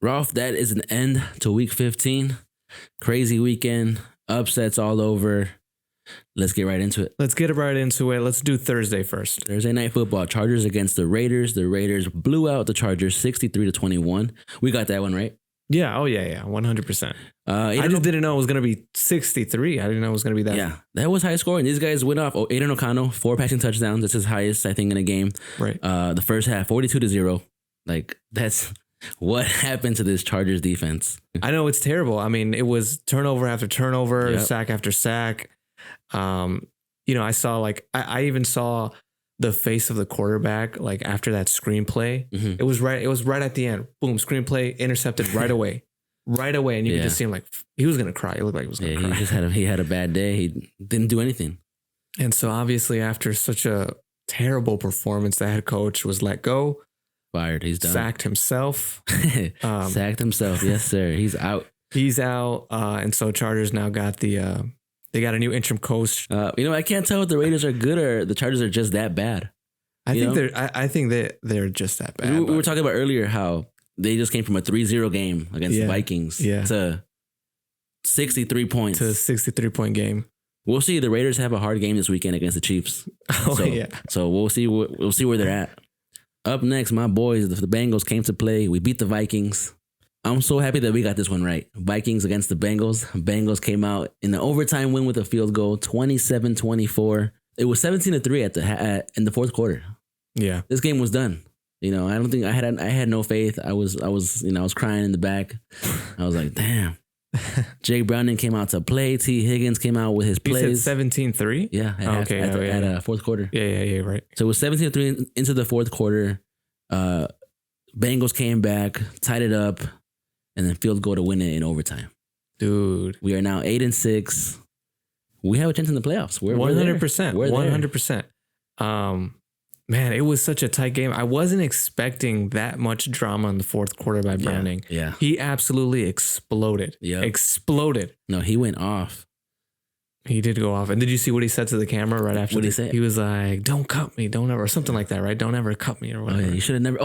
Rolf, that is an end to week 15. Crazy weekend, upsets all over. Let's get right into it. Let's get right into it. Let's do Thursday first. Thursday night football, Chargers against the Raiders. The Raiders blew out the Chargers 63-21. We got that one right. Yeah. Oh, yeah. 100%. I just didn't know it was going to be 63. I didn't know it was going to be that. Yeah, that was high scoring. These guys went off. Aiden O'Connell, 4 passing touchdowns. That's his highest, I think, in a game. Right. The first half, 42-0. Like, that's what happened to this Chargers defense. I know it's terrible. I mean, it was turnover after turnover, Yep. sack after sack. I saw I even saw the face of the quarterback after that screenplay. Mm-hmm. It was right at the end. Boom, screenplay intercepted right away. Right away, and you could just see him he was gonna cry. It looked like he was gonna cry. He had a bad day. He didn't do anything. And so obviously after such a terrible performance, the head coach was let go. Fired. He's done. Sacked himself. Sacked himself. Yes, sir. He's out. He's out. And so Chargers now got they got a new interim coach. I can't tell if the Raiders are good or the Chargers are just that bad. I think they're just that bad. We were talking about earlier how they just came from a 3-0 game against the Vikings to 63 points. To a 63-point game. We'll see. The Raiders have a hard game this weekend against the Chiefs. So we'll see. We'll see where they're at. Up next, my boys, the Bengals came to play. We beat the Vikings. I'm so happy that we got this one right. Vikings against the Bengals. Bengals came out in the overtime win with a field goal, 27-24. It was 17-3 in the fourth quarter. Yeah, this game was done. I don't think I had no faith. I was crying in the back. I was like, damn. Jake Browning came out to play. T. Higgins came out with his plays. You said 17-3? Yeah. At fourth quarter. Yeah, right. So it was 17-3 into the fourth quarter. Bengals came back, tied it up, and then field goal to win it in overtime. Dude. We are now 8-6. We have a chance in the playoffs. We're 100%. We're 100%. Man, it was such a tight game. I wasn't expecting that much drama in the fourth quarter by Browning. Yeah. He absolutely exploded. Yeah. Exploded. No, he went off. He did go off. And did you see what he said to the camera right after? What did he say? He was like, "Don't cut me. Don't ever," or something like that, right? "Don't ever cut me," or whatever. Oh, yeah. You should have never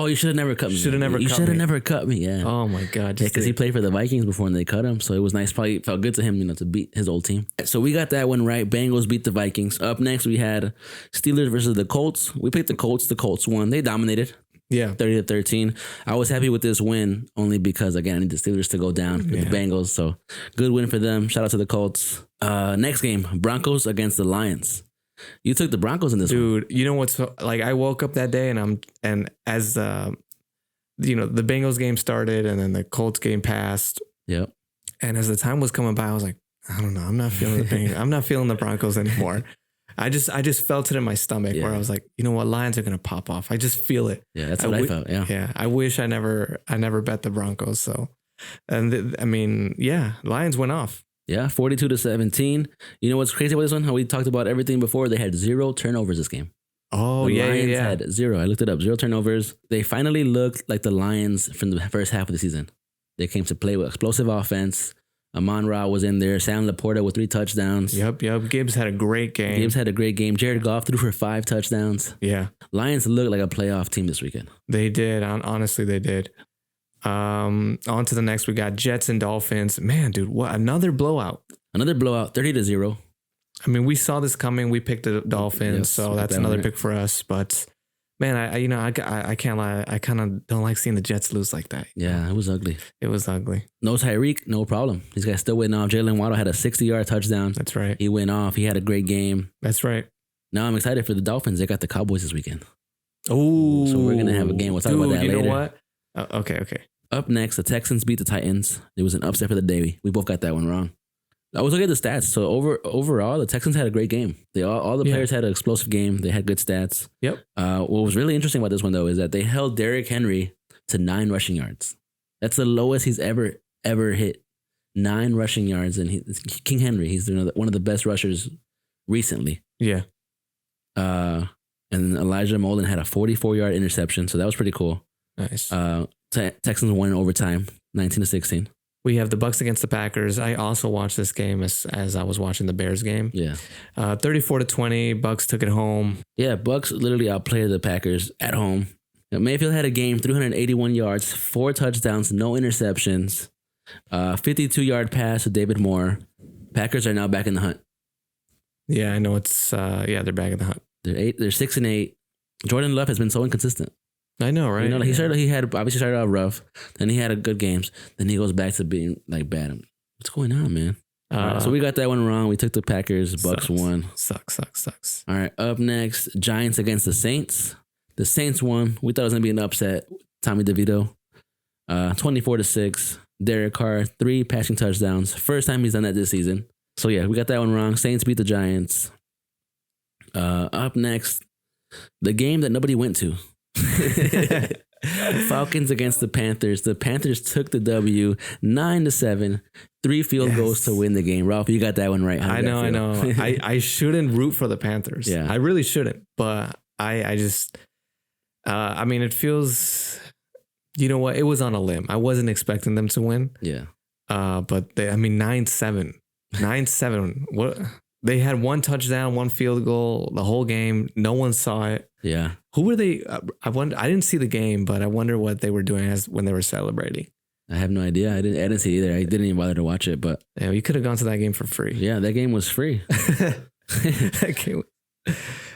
cut me. You should have never cut me. You should have never cut me. Yeah. Oh my God. Yeah, because he played for the Vikings before and they cut him. So it was nice. Probably felt good to him, to beat his old team. So we got that one right. Bengals beat the Vikings. Up next, we had Steelers versus the Colts. We picked the Colts. The Colts won. They dominated. Yeah. 30-13. I was happy with this win only because, again, I need the Steelers to go down with the Bengals. So good win for them. Shout out to the Colts. Next game, Broncos against the Lions. You took the Broncos in this one. Dude, you know what's I woke up that day and as the Bengals game started and then the Colts game passed. Yep. And as the time was coming by, I was like, I don't know. I'm not feeling the Bengals. I'm not feeling the Broncos anymore. I just felt it in my stomach where I was like, you know what, Lions are gonna pop off. I just feel it. Yeah, that's what I felt. Yeah. Yeah. I wish I never bet the Broncos. So, and Lions went off. Yeah, 42-17. You know what's crazy about this one? How we talked about everything before. They had 0 turnovers this game. Oh, the Lions yeah. had 0. I looked it up. 0 turnovers. They finally looked like the Lions from the first half of the season. They came to play with explosive offense. Amon-Ra was in there. Sam Laporta with 3 touchdowns. Yep. Gibbs had a great game. Jared Goff threw for 5 touchdowns. Yeah. Lions looked like a playoff team this weekend. They did. Honestly, they did. On to the next. We got Jets and Dolphins. Man, dude, what another blowout. 30-0. I mean, we saw this coming. We picked the Dolphins, so that's another pick for us. But man, I can't lie. I kind of don't like seeing the Jets lose like that. Yeah, it was ugly. No Tyreek, no problem. These guys still went off. Jalen Waddle had a 60-yard touchdown. That's right. He went off. He had a great game. That's right. Now I'm excited for the Dolphins. They got the Cowboys this weekend. Oh, so we're gonna have a game. We'll talk about that later. You know what? Okay. Up next, the Texans beat the Titans. It was an upset for the day. We both got that one wrong. I was looking at the stats. So overall, the Texans had a great game. All the players had an explosive game. They had good stats. Yep. What was really interesting about this one, though, is that they held Derrick Henry to 9 rushing yards. That's the lowest he's ever hit. 9 rushing yards. And King Henry, he's one of the best rushers recently. Yeah. And Elijah Molden had a 44-yard interception. So that was pretty cool. Nice. Texans won in overtime, 19-16. We have the Bucs against the Packers. I also watched this game as I was watching the Bears game. Yeah. 34-20. Bucs took it home. Yeah, Bucs literally outplayed the Packers at home. Mayfield had a game, 381 yards, 4 touchdowns, no interceptions, 52-yard pass to David Moore. Packers are now back in the hunt. Yeah, I know it's they're back in the hunt. They're 6-8. Jordan Love has been so inconsistent. I know, right? He obviously started out rough, then he had a good games, then he goes back to being like bad. What's going on, man? All right, so we got that one wrong. We took the Packers. Bucks won. Sucks. All right, up next, Giants against the Saints. The Saints won. We thought it was gonna be an upset. Tommy DeVito, 24-6. Derek Carr, 3 passing touchdowns. First time he's done that this season. So yeah, we got that one wrong. Saints beat the Giants. Up next, the game that nobody went to. Falcons against the Panthers. The Panthers took the W 9-7, 3 field goals to win the game. Ralph, you got that one right. I know. I shouldn't root for the Panthers. Yeah. I really shouldn't. But I just, I mean, it feels, you know what? It was on a limb. I wasn't expecting them to win. Yeah. But 9-7. 9-7. What? They had 1 touchdown, 1 field goal the whole game. No one saw it. Yeah. Who were they? I didn't see the game, but I wonder what they were doing when they were celebrating. I have no idea. I didn't see it either. I didn't even bother to watch it. But yeah, you could have gone to that game for free. Yeah, that game was free.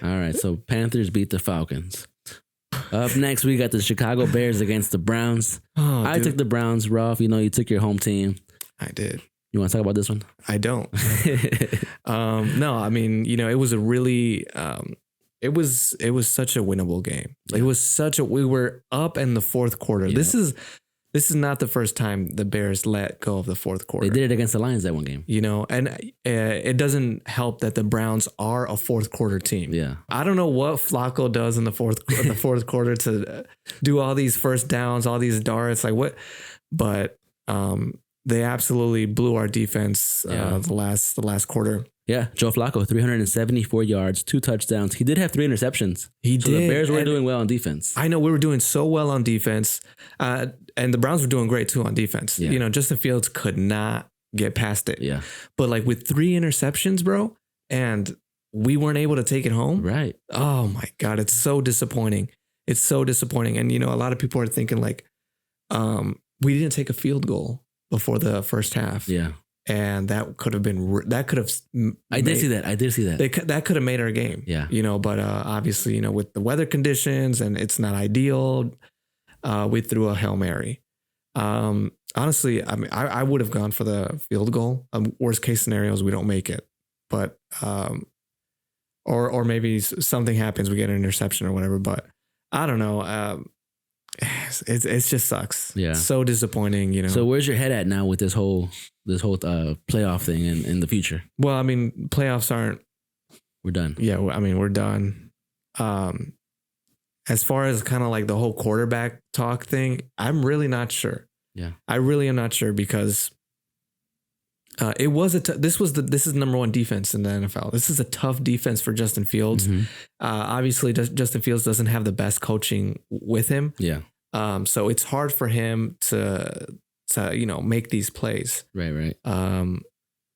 All right. So Panthers beat the Falcons. Up next, we got the Chicago Bears against the Browns. I took the Browns. Ralph, you took your home team. I did. You want to talk about this one? I don't. No, I mean, it was a really, it was such a winnable game. Like, it was we were up in the fourth quarter. Yeah. This is not the first time the Bears let go of the fourth quarter. They did it against the Lions that one game. And it doesn't help that the Browns are a fourth quarter team. Yeah. I don't know what Flacco does in the fourth quarter to do all these first downs, all these darts, like what, but, they absolutely blew our defense the last quarter. Yeah, Joe Flacco, 374 yards, 2 touchdowns. He did have 3 interceptions. He did. The Bears were doing well on defense. I know we were doing so well on defense, and the Browns were doing great too on defense. Yeah. Justin Fields could not get past it. Yeah, but like with 3 interceptions, bro, and we weren't able to take it home. Right. Oh my God, it's so disappointing. It's so disappointing, and a lot of people are thinking like, we didn't take a field goal before the first half. Yeah. And that could have I did see that. That could have made our game. Yeah. But obviously, with the weather conditions and it's not ideal, we threw a Hail Mary. Honestly, I mean, I would have gone for the field goal. Worst case scenarios, we don't make it, but, or maybe something happens, we get an interception or whatever, but I don't know. It just sucks. Yeah. So disappointing, So where's your head at now with this whole playoff thing in the future? Well, I mean, playoffs aren't. We're done. Yeah, I mean, we're done. As far as kind of like the whole quarterback talk thing, I'm really not sure. Yeah. I really am not sure because it was this is number 1 defense in the NFL. This is a tough defense for Justin Fields. Mm-hmm. Obviously, Justin Fields doesn't have the best coaching with him. Yeah. So it's hard for him to make these plays. Right. Yeah,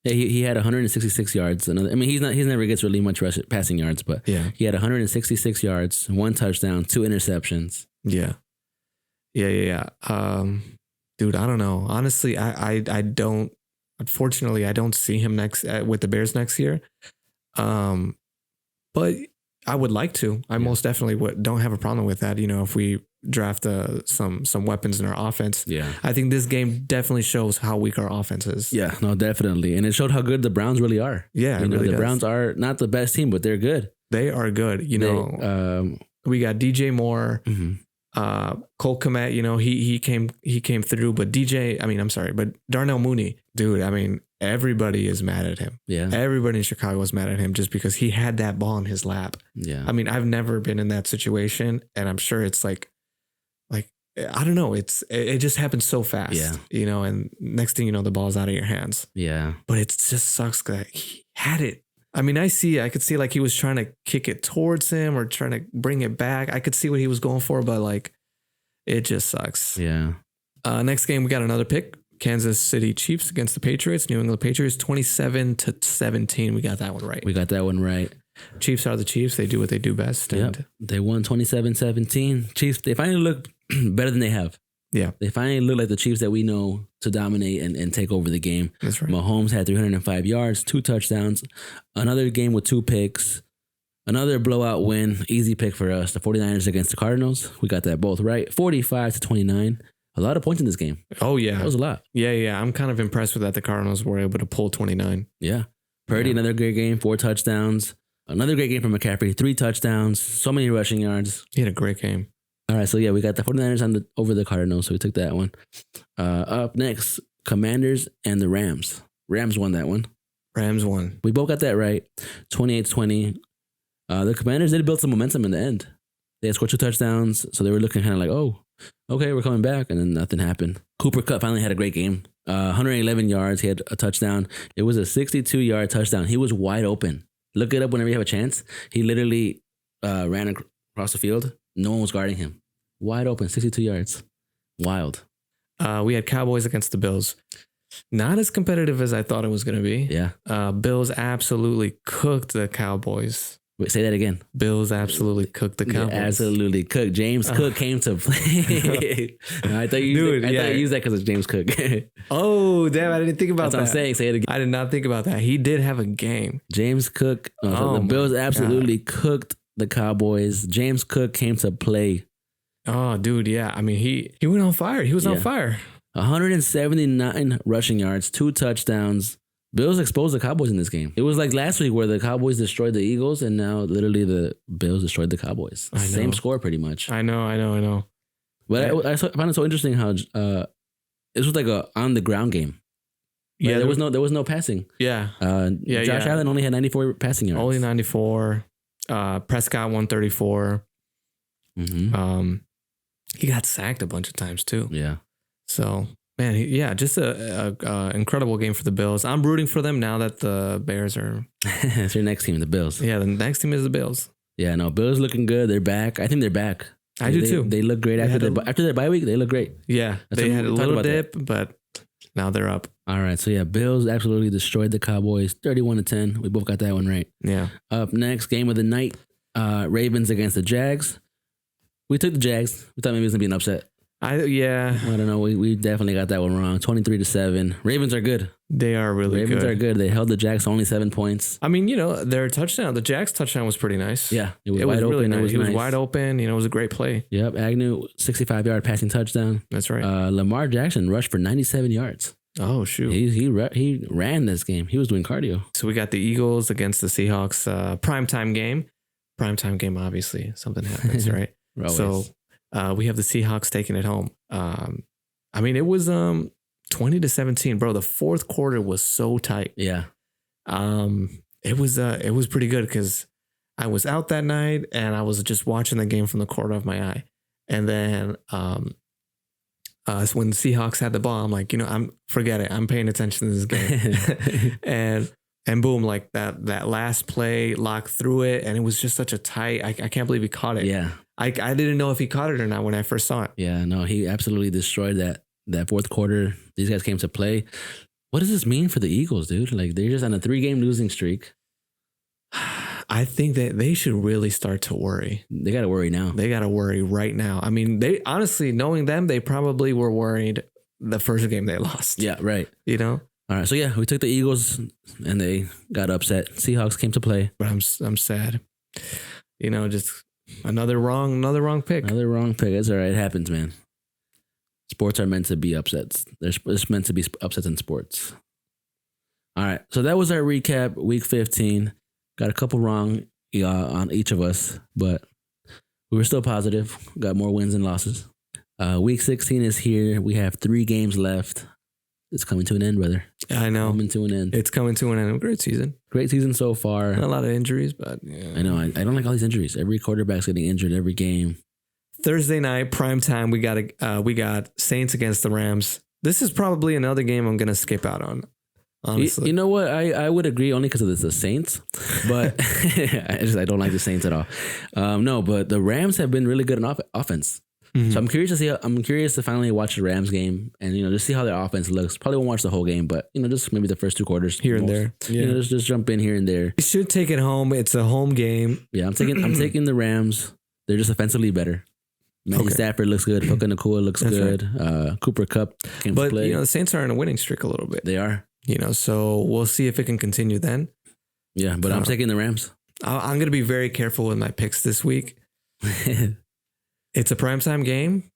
he had 166 yards. He never gets really much passing yards, but yeah, he had 166 yards, 1 touchdown, 2 interceptions. Yeah. Dude, I don't know. Honestly, I don't. Unfortunately, I don't see him next with the Bears next year. But I would like to. I most definitely don't have a problem with that. If we draft some weapons in our offense. Yeah. I think this game definitely shows how weak our offense is. Yeah, no, definitely. And it showed how good the Browns really are. Yeah, the Browns are not the best team, but they're good. They are good. We got DJ Moore. Mm-hmm. Cole Kmet, he came through, but Darnell Mooney, dude, everybody is mad at him. Yeah. Everybody in Chicago is mad at him just because he had that ball in his lap. Yeah. I've never been in that situation, and I'm sure it's like, I don't know. It just happens so fast, and next thing you know, the ball's out of your hands. Yeah. But it just sucks that he had it. I could see like he was trying to kick it towards him or trying to bring it back. I could see what he was going for, but it just sucks. Yeah. Next game, we got another pick. Kansas City Chiefs against the Patriots. New England Patriots, 27-17. We got that one right. Chiefs are the Chiefs. They do what they do best. And they won 27-17. Chiefs, they finally look better than they have. Yeah. They finally look like the Chiefs that we know to dominate and take over the game. That's right. Mahomes had 305 yards, 2 touchdowns, another game with 2 picks, another blowout win, easy pick for us. The 49ers against the Cardinals. We got that both right. 45-29. A lot of points in this game. Oh, yeah. That was a lot. Yeah. I'm kind of impressed with that. The Cardinals were able to pull 29. Yeah. Purdy, another great game, 4 touchdowns. Another great game from McCaffrey, 3 touchdowns, so many rushing yards. He had a great game. All right, so we got the 49ers over the Cardinals, so we took that one. Up next, Commanders and the Rams. Rams won that one. Rams won. We both got that right, 28-20. The Commanders did build some momentum in the end. They had scored 2 touchdowns, so they were looking kind of like, oh, okay, we're coming back, and then nothing happened. Cooper Kupp finally had a great game. 111 yards, he had a touchdown. It was a 62-yard touchdown. He was wide open. Look it up whenever you have a chance. He literally ran across the field. No one was guarding him. Wide open, 62 yards. Wild. We had Cowboys against the Bills. Not as competitive as I thought it was going to be. Yeah. Bills absolutely cooked the Cowboys. Wait, say that again. Bills absolutely cooked the Cowboys. Yeah, absolutely cooked. James Cook came to play. No, I thought you used that because it's James Cook. Oh, damn. I didn't think about that. That's what I'm saying. Say it again. I did not think about that. He did have a game. James Cook. The Bills absolutely cooked the Cowboys. James Cook came to play. Oh, dude. Yeah. I mean, he went on fire. He was on fire. 179 rushing yards, 2 touchdowns. Bills exposed the Cowboys in this game. It was like last week where the Cowboys destroyed the Eagles, and now literally the Bills destroyed the Cowboys. Same score, pretty much. I know. But I found it so interesting how this was like a on the ground game. Yeah, there was no passing. Yeah, Josh Allen only had 94 passing yards. Only 94. Prescott 134. Mm-hmm. He got sacked a bunch of times too. Yeah. So. Man, just a incredible game for the Bills. I'm rooting for them now that the Bears are. It's your next team, the Bills. Yeah, the next team is the Bills. Yeah, no, Bills looking good. They're back. I think they're back. I do too. They look great after their bye week. They look great. Yeah, they had a little dip, but now they're up. All right, so Bills absolutely destroyed the Cowboys, 31-10. We both got that one right. Yeah. Up next, game of the night, Ravens against the Jags. We took the Jags. We thought maybe it was gonna be an upset. I don't know. We definitely got that one wrong. 23-7. Ravens are good. They are really good. Ravens are good. They held the Jags to only 7 points. I mean, their touchdown, the Jags touchdown was pretty nice. Yeah, it was wide open. Really nice. It was wide open. It was a great play. Yep, Agnew 65-yard passing touchdown. That's right. Lamar Jackson rushed for 97 yards. Oh shoot! He ran this game. He was doing cardio. So we got the Eagles against the Seahawks. Primetime game. Primetime game. Obviously, something happens, right? So. We have the Seahawks taking it home. I mean, it was 20-17, bro. The fourth quarter was so tight. Yeah. It was pretty good because I was out that night and I was just watching the game from the corner of my eye. And then when the Seahawks had the ball, I'm like, forget it. I'm paying attention to this game. and boom, like that last play locked through it, and it was just such a tight. I can't believe he caught it. Yeah. I didn't know if he caught it or not when I first saw it. Yeah, no, he absolutely destroyed that fourth quarter. These guys came to play. What does this mean for the Eagles, dude? Like, they're just on a 3-game losing streak. I think that they should really start to worry. They got to worry now. They got to worry right now. I mean, they honestly, knowing them, they probably were worried the first game they lost. Yeah, right. All right, so we took the Eagles and they got upset. Seahawks came to play. But I'm sad. Just another wrong pick. Another wrong pick. That's all right. It happens, man. Sports are meant to be upsets. There's meant to be upsets in sports. All right. So that was our recap. Week 15. Got a couple wrong on each of us, but we were still positive. Got more wins and losses. Week 16 is here. We have 3 games left. It's coming to an end, brother. I know. Coming to an end. It's coming to an end. Great season. Great season so far. Not a lot of injuries, but yeah. I know. I don't like all these injuries. Every quarterback's getting injured every game. Thursday night, primetime, we got Saints against the Rams. This is probably another game I'm going to skip out on, honestly. You know what? I would agree only because of the Saints, but I don't like the Saints at all. No, but the Rams have been really good in offense. So I'm curious to see. I'm curious to finally watch the Rams game and just see how their offense looks. Probably won't watch the whole game, but just maybe the first 2 quarters here and there. Yeah, just jump in here and there. You should take it home. It's a home game. Yeah, I'm taking the Rams. They're just offensively better. Matthew Stafford looks good. Puka Nacua looks good. Right. Cooper Kupp came to play. The Saints are in a winning streak a little bit. They are. So we'll see if it can continue then. Yeah, but I'm taking the Rams. I'm going to be very careful with my picks this week. It's a primetime game.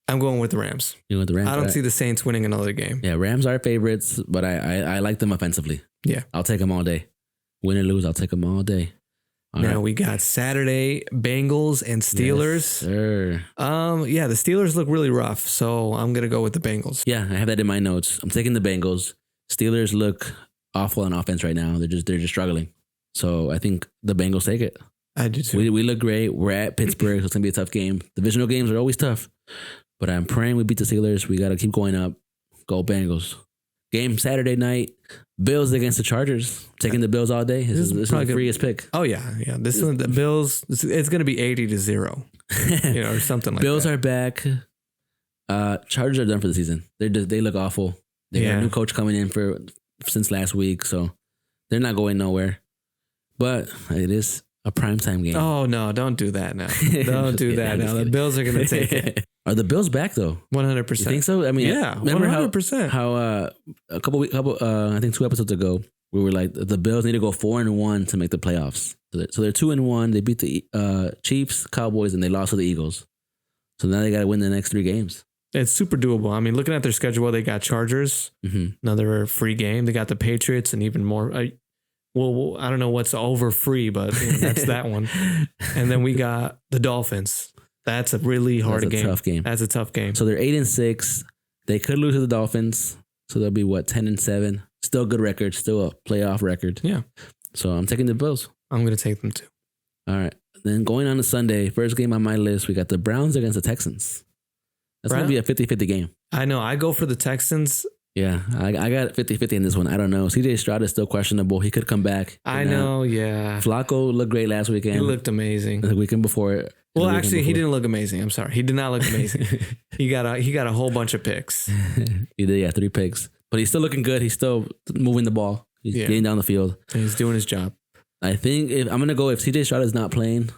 I'm going with the Rams. You with the Rams? I don't see the Saints winning another game. Yeah, Rams are favorites, but I like them offensively. Yeah. I'll take them all day. Win or lose, I'll take them all day. Now we got Saturday, Bengals and Steelers. Yes, sir. Yeah, the Steelers look really rough, so I'm going to go with the Bengals. Yeah, I have that in my notes. I'm taking the Bengals. Steelers look awful on offense right now. They're just struggling. So I think the Bengals take it. I do too. We look great. We're at Pittsburgh, so it's going to be a tough game. Divisional games are always tough. But I'm praying we beat the Steelers. We got to keep going up. Go Bengals. Game Saturday night. Bills against the Chargers. Taking the Bills all day. This is the freest pick. Oh, yeah. This one, the Bills, it's going to be 80-0. Or something like Bills that. are back. Chargers are done for the season. They look awful. They got a new coach coming in since last week, so they're not going nowhere. But it is a primetime game. Oh, no, don't do that now. Don't do that now. The Bills are going to take it. Are the Bills back, though? 100%. You think so? I mean, yeah, remember 100%. how a couple I think 2 episodes ago, we were like, the Bills need to go 4-1 to make the playoffs. So they're 2-1. They beat the Chiefs, Cowboys, and they lost to the Eagles. So now they got to win the next 3 games. It's super doable. I mean, looking at their schedule, they got Chargers, another free game. They got the Patriots and even more. Well, I don't know what's over free, but that's that one. And then we got the Dolphins. That's a really hard game. Tough game. That's a tough game. So they're 8-6. They could lose to the Dolphins. So they'll be 10-7. Still a good record. Still a playoff record. Yeah. So I'm taking the Bills. I'm going to take them too. All right. Then going on to Sunday, first game on my list, we got the Browns against the Texans. That's going to be a 50-50 game. I know. I go for the Texans. Yeah, I got 50-50 in this one. I don't know. CJ Stroud is still questionable. He could come back. I know, yeah. Flacco looked great last weekend. He looked amazing. The weekend before. Well, actually, he didn't look amazing. I'm sorry. He did not look amazing. He got a whole bunch of picks. He did, 3 picks. But he's still looking good. He's still moving the ball. He's getting down the field. And he's doing his job. I think if CJ Stroud is not playing,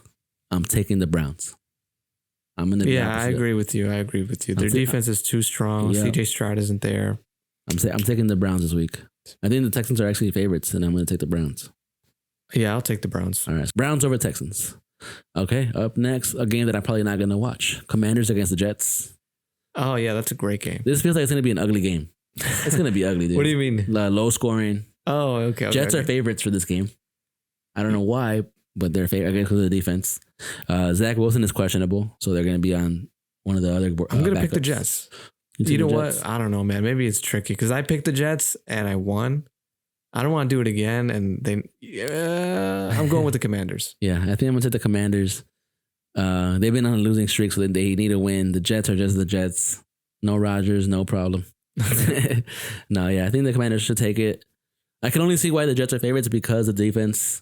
I'm taking the Browns. I'm going to be I agree with you. Their defense is too strong. Yeah. CJ Stroud isn't there. I'm taking the Browns this week. I think the Texans are actually favorites, and I'm going to take the Browns. Yeah, I'll take the Browns. All right. Browns over Texans. Okay. Up next, a game that I'm probably not going to watch. Commanders against the Jets. Oh, yeah. That's a great game. This feels like it's going to be an ugly game. It's going to be ugly, dude. What do you mean? Low scoring. Oh, okay. Jets are favorites for this game. I don't know why, but they're favorites because of the defense. Zach Wilson is questionable, so they're going to be on one of the other I'm going to pick the Jets. You know what? I don't know, man. Maybe it's tricky because I picked the Jets and I won. I don't want to do it again. And I'm going with the Commanders. Yeah, I think I'm going to take the Commanders. They've been on a losing streak, so they need to win. The Jets are just the Jets. No Rodgers, no problem. No, yeah, I think the Commanders should take it. I can only see why the Jets are favorites because of the defense.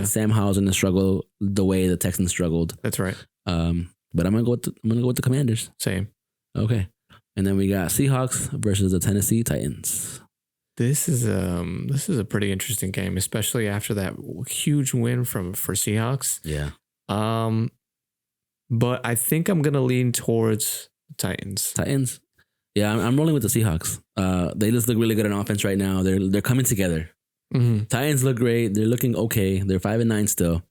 Sam Howell's in the struggle the way the Texans struggled. That's right. But I'm gonna go with the Commanders. Same. Okay. And then we got Seahawks versus the Tennessee Titans. This is a pretty interesting game, especially after that huge win for Seahawks. Yeah. But I think I'm gonna lean towards Titans. Yeah, I'm rolling with the Seahawks. They just look really good on offense right now. They're coming together. Mm-hmm. Titans look great. They're looking okay. They're 5-9 still.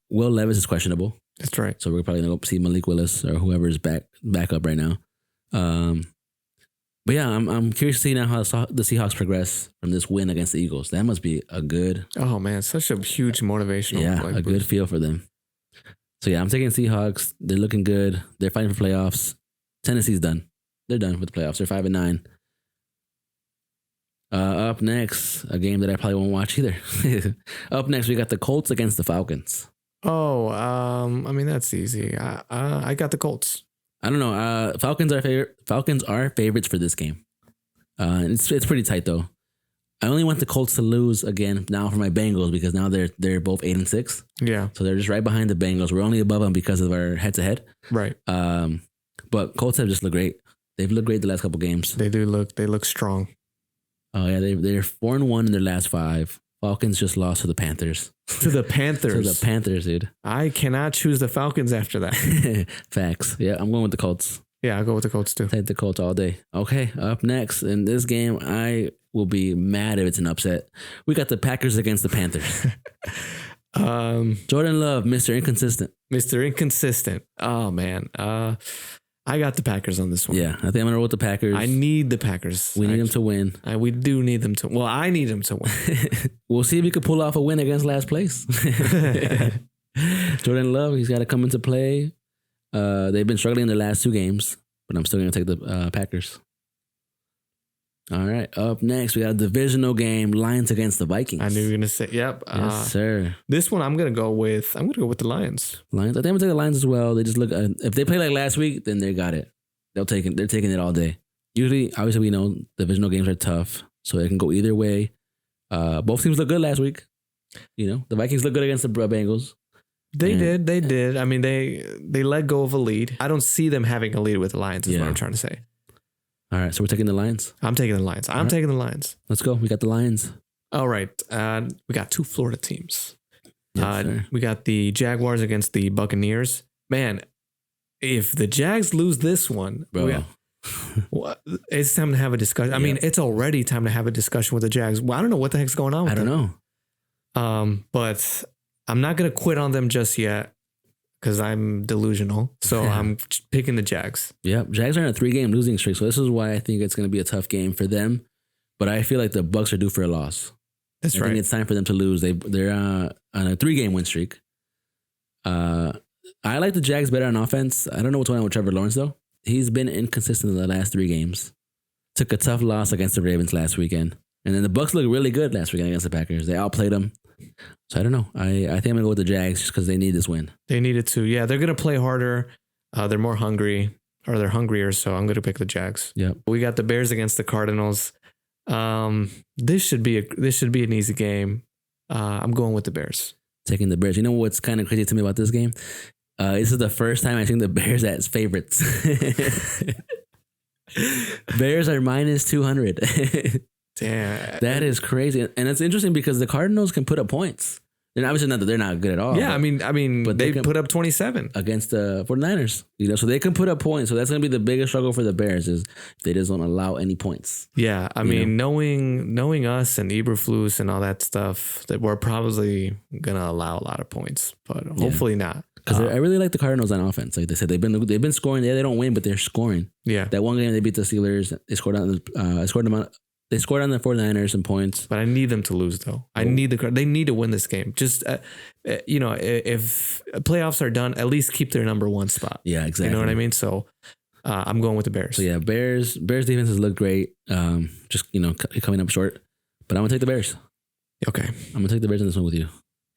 Will Levis is questionable. That's right. So we're probably gonna go see Malik Willis or whoever is back up right now. But yeah, I'm curious to see now how the Seahawks progress from this win against the Eagles. That must be a good. Oh man, such a huge motivational. Yeah, good feel for them. So yeah, I'm taking Seahawks. They're looking good. They're fighting for playoffs. Tennessee's done. They're done with the playoffs. They're 5-9. Up next, a game that I probably won't watch either. Up next, we got the Colts against the Falcons. Oh, I mean that's easy. I got the Colts. I don't know. Falcons are favorites for this game. It's pretty tight though. I only want the Colts to lose again now for my Bengals because now they're both 8-6. Yeah. So they're just right behind the Bengals. We're only above them because of our head-to-head. Right. But Colts have just looked great. They've looked great the last couple games. They look strong. Oh yeah, they're 4-1 in their last 5. Falcons just lost to the Panthers. To the Panthers. To the Panthers, dude. I cannot choose the Falcons after that. Facts. Yeah, I'm going with the Colts. Yeah, I'll go with the Colts too. Take the Colts all day. Okay, up next in this game, I will be mad if it's an upset. We got the Packers against the Panthers. Jordan Love, Mr. Inconsistent. Mr. Inconsistent. Oh man. I got the Packers on this one. Yeah, I think I'm gonna roll with the Packers. I need the Packers. We need them to win. We do need them to. Well, I need them to win. We'll see if we could pull off a win against last place. Jordan Love, he's got to come into play. They've been struggling in their last 2 games, but I'm still gonna take the Packers. All right, up next we got a divisional game: Lions against the Vikings. I knew you were gonna say, "Yep, yes, sir." This one I'm gonna go with the Lions. Lions. I think I'm gonna take the Lions as well. They just look. If they play like last week, then they got it. They're taking it all day. Usually, obviously, we know divisional games are tough, so it can go either way. Both teams look good last week. You know, the Vikings look good against the Bengals. They did. I mean, they let go of a lead. I don't see them having a lead with the Lions. Is what I'm trying to say. All right, so we're taking the Lions. I'm taking the Lions. I'm taking the Lions. Let's go. We got the Lions. All right. We got 2 Florida teams. Yes, we got the Jaguars against the Buccaneers. Man, if the Jags lose this one, bro, it's time to have a discussion. I mean, it's already time to have a discussion with the Jags. Well, I don't know what the heck's going on with them. I don't know. But I'm not going to quit on them just yet because I'm delusional. So I'm picking the Jags. Yeah, Jags are in a 3-game losing streak. So this is why I think it's going to be a tough game for them. But I feel like the Bucs are due for a loss. That's right. I think it's time for them to lose. They're on a 3-game win streak. I like the Jags better on offense. I don't know what's going on with Trevor Lawrence, though. He's been inconsistent in the last 3 games. Took a tough loss against the Ravens last weekend. And then the Bucs looked really good last weekend against the Packers. They outplayed them. So I don't know. I think I'm going to go with the Jags just because they need this win. They needed to. Yeah, they're going to play harder. They're more hungry, or they're hungrier, so I'm going to pick the Jags. Yep. We got the Bears against the Cardinals. This should be an easy game. I'm going with the Bears. Taking the Bears. You know what's kind of crazy to me about this game? This is the first time I've seen the Bears as favorites. Bears are minus 200. Damn. That is crazy. And it's interesting because the Cardinals can put up points. And obviously not that they're not good at all. Yeah, I mean, but they put up 27 against the 49ers. You know, so they can put up points. So that's going to be the biggest struggle for the Bears is if they just don't allow any points. Yeah, I mean, knowing us and Eberflus and all that stuff, that we're probably going to allow a lot of points, but hopefully not. Because I really like the Cardinals on offense. Like they said, they've been scoring. Yeah, they don't win, but they're scoring. Yeah, that one game they beat the Steelers. They scored on They scored on the 49ers some points. But I need them to lose, though. They need to win this game. Just, if playoffs are done, at least keep their number 1 spot. Yeah, exactly. You know what I mean? So I'm going with the Bears. So yeah, Bears defenses look great. Just, coming up short. But I'm going to take the Bears. Okay. I'm going to take the Bears in this one with you.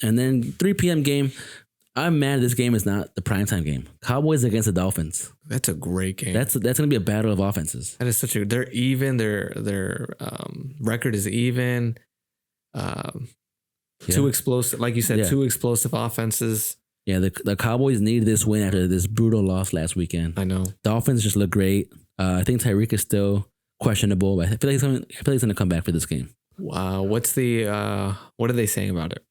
And then 3 p.m. game. I'm mad this game is not the primetime game. Cowboys against the Dolphins. That's a great game. That's going to be a battle of offenses. That is they're even. Their record is even. Two explosive, like you said, 2 explosive offenses. Yeah, the Cowboys need this win after this brutal loss last weekend. I know. Dolphins just look great. I think Tyreek is still questionable, but I feel like he's going to come back for this game. Wow. What are they saying about it?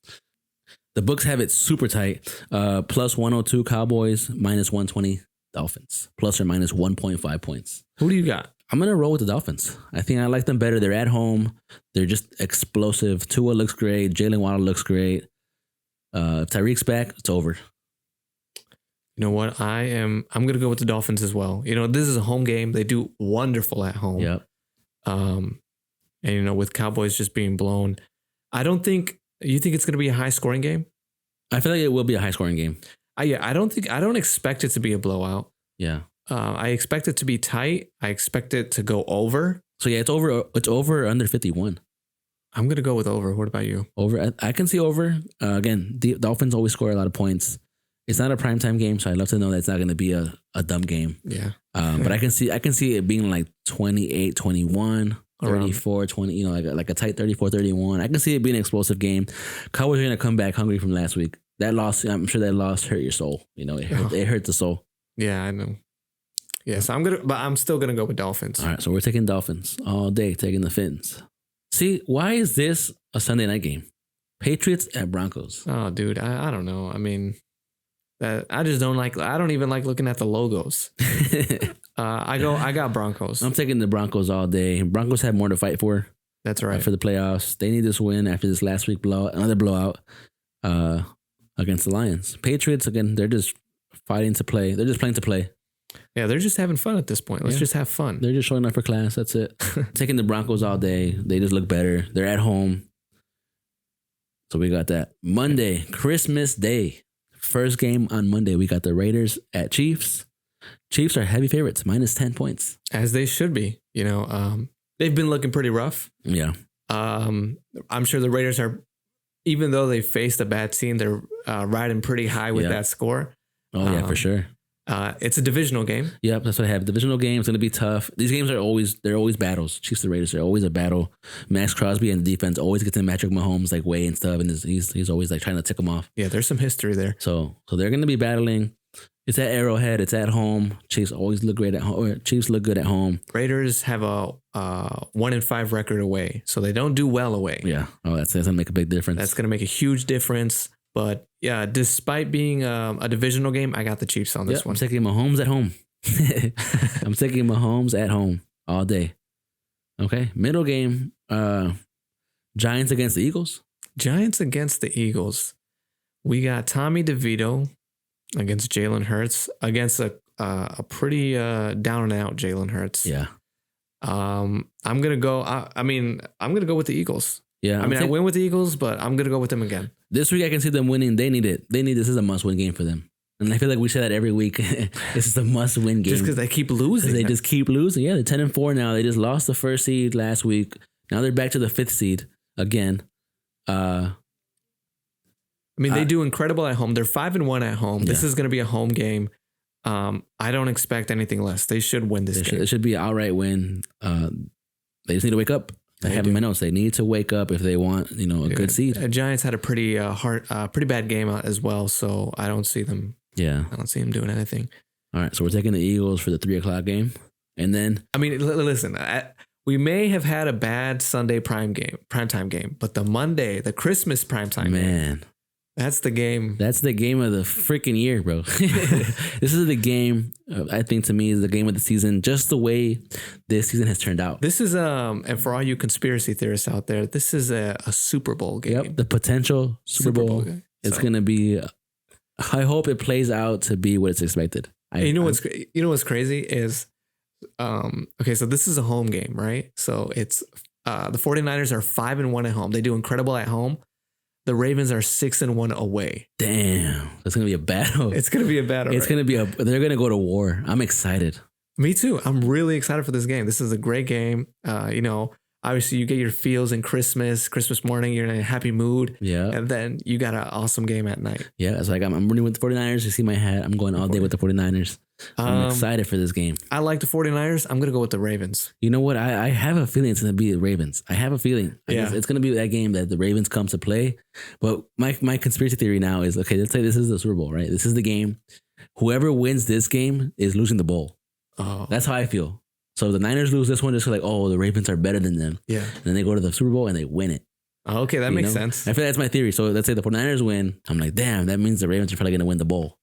The books have it super tight. Plus 102 Cowboys, minus 120 Dolphins. Plus or minus 1.5 points. Who do you got? I'm going to roll with the Dolphins. I think I like them better. They're at home. They're just explosive. Tua looks great. Jalen Waddle looks great. If Tyreek's back, it's over. You know what? I'm going to go with the Dolphins as well. This is a home game. They do wonderful at home. Yep. And with Cowboys just being blown, you think it's going to be a high scoring game? I feel like it will be a high scoring game. I don't expect it to be a blowout. Yeah. I expect it to be tight. I expect it to go over. So yeah, it's over. It's over under 51. I'm going to go with over. What about you? Over. I can see over. Again, the Dolphins always score a lot of points. It's not a primetime game, so I'd love to know that it's not going to be a dumb game. Yeah. But I can see it being like 28-21. 34-20, like a tight 34-31. I can see it being an explosive game. Cowboys are going to come back hungry from last week. That loss, I'm sure that loss hurt your soul. It hurt the soul. Yeah, I know. Yeah, so I'm still going to go with Dolphins. All right, so we're taking Dolphins all day, taking the Fins. See, why is this a Sunday night game? Patriots at Broncos. Oh, dude, I don't know. I mean, I just don't like. I don't even like looking at the logos. I got Broncos. I'm taking the Broncos all day. Broncos have more to fight for. That's right. For the playoffs, they need this win after this last week blowout, another blowout against the Lions. Patriots again, they're just fighting to play. They're just playing to play. Yeah, they're just having fun at this point. Let's just have fun. They're just showing up for class. That's it. Taking the Broncos all day. They just look better. They're at home. So we got that. Monday, Christmas Day. First game on Monday. We got the Raiders at Chiefs. Chiefs are heavy favorites, minus 10 points. As they should be. They've been looking pretty rough. Yeah. I'm sure the Raiders are, even though they faced a bad team, they're riding pretty high with that score. Oh, yeah, for sure. It's a divisional game. Yep, that's what I have. Divisional game is going to be tough. These games are always battles. Chiefs and Raiders are always a battle. Max Crosby and the defense always get to Patrick Mahomes like way and stuff, and he's always like trying to tick them off. Yeah, there's some history there. So they're going to be battling. It's at Arrowhead. It's at home. Chiefs always look great at home. Chiefs look good at home. Raiders have a 1-5 record away, so they don't do well away. Yeah. Oh, that's going to make a big difference. That's going to make a huge difference. But yeah, despite being a divisional game, I got the Chiefs on this one. I'm taking Mahomes at home. I'm taking Mahomes at home all day. Okay. Middle game, Giants against the Eagles. Giants against the Eagles. We got Tommy DeVito against Jalen Hurts, against a pretty down and out Jalen Hurts. Yeah. I'm gonna go. I'm gonna go with the Eagles. Yeah. I win with the Eagles, but I'm gonna go with them again. This week I can see them winning. They need it. This is a must-win game for them. And I feel like we say that every week. This is a must-win game. Just because they keep losing. They just keep losing. Yeah, they're 10-4 now. They just lost the first seed last week. Now they're back to the 5th seed again. They do incredible at home. They're 5-1 at home. This is going to be a home game. I don't expect anything less. They should win this game. It should be an outright win. They just need to wake up. I have in my notes. They need to wake up if they want, a good seed. Giants had a pretty pretty bad game as well, so I don't see them. Yeah, I don't see them doing anything. All right, so we're taking the Eagles for the 3:00 game, and then listen. We may have had a bad Sunday primetime game, but the Christmas primetime game. That's the game. That's the game of the freaking year, bro. This is the game, I think to me, is the game of the season, just the way this season has turned out. This is, and for all you conspiracy theorists out there, this is a Super Bowl game. Yep, the potential Super Bowl game. It's going to be, I hope it plays out to be what it's expected. What's crazy is, okay, so this is a home game, right? So it's, the 49ers are 5-1 at home. They do incredible at home. The Ravens are 6-1 away. Damn. It's going to be a battle. It's going to be a battle. It's going to be they're going to go to war. I'm excited. Me too. I'm really excited for this game. This is a great game. Obviously you get your feels in Christmas morning, you're in a happy mood. Yeah. And then you got an awesome game at night. Yeah. It's like I'm running with the 49ers. You see my hat. I'm going all day with the 49ers. I'm excited for this game. I like the 49ers. I'm going to go with the Ravens. You know what? I have a feeling it's going to be the Ravens. I have a feeling. It's going to be that game that the Ravens come to play. But my conspiracy theory now is, okay, let's say this is the Super Bowl, right? This is the game. Whoever wins this game is losing the bowl. Oh. That's how I feel. So the Niners lose this one, just like, the Ravens are better than them. Yeah. And then they go to the Super Bowl and they win it. Oh, okay, that makes sense. I feel that's my theory. So let's say the 49ers win. I'm like, damn, that means the Ravens are probably going to win the bowl.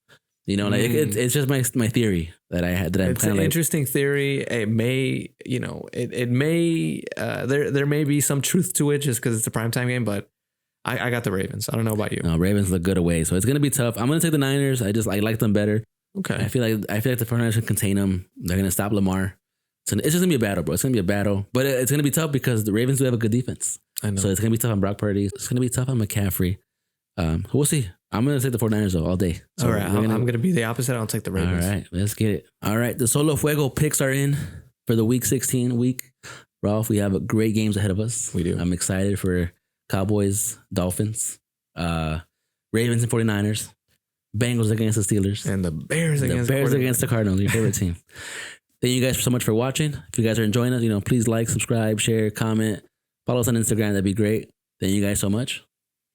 It's just my theory that I had. It's an interesting theory. It may, it may, there may be some truth to it just because it's a primetime game, but I got the Ravens. I don't know about you. No, Ravens look good away. So it's going to be tough. I'm going to take the Niners. I like them better. Okay. I feel like the 49ers can contain them. They're going to stop Lamar. So it's just going to be a battle, bro. It's going to be a battle. But it's going to be tough because the Ravens do have a good defense. I know. So it's going to be tough on Brock Purdy. It's going to be tough on McCaffrey. We'll see. I'm going to take the 49ers though all day. So all right. I'm going to be the opposite. I'll take the Ravens. All right. Let's get it. All right. The Solo Fuego picks are in for the Week 16 week. Ralph, we have great games ahead of us. We do. I'm excited for Cowboys, Dolphins, Ravens and 49ers, Bengals against the Steelers. And the Bears against the Cardinals, your favorite team. Thank you guys so much for watching. If you guys are enjoying us, please like, subscribe, share, comment, follow us on Instagram. That'd be great. Thank you guys so much.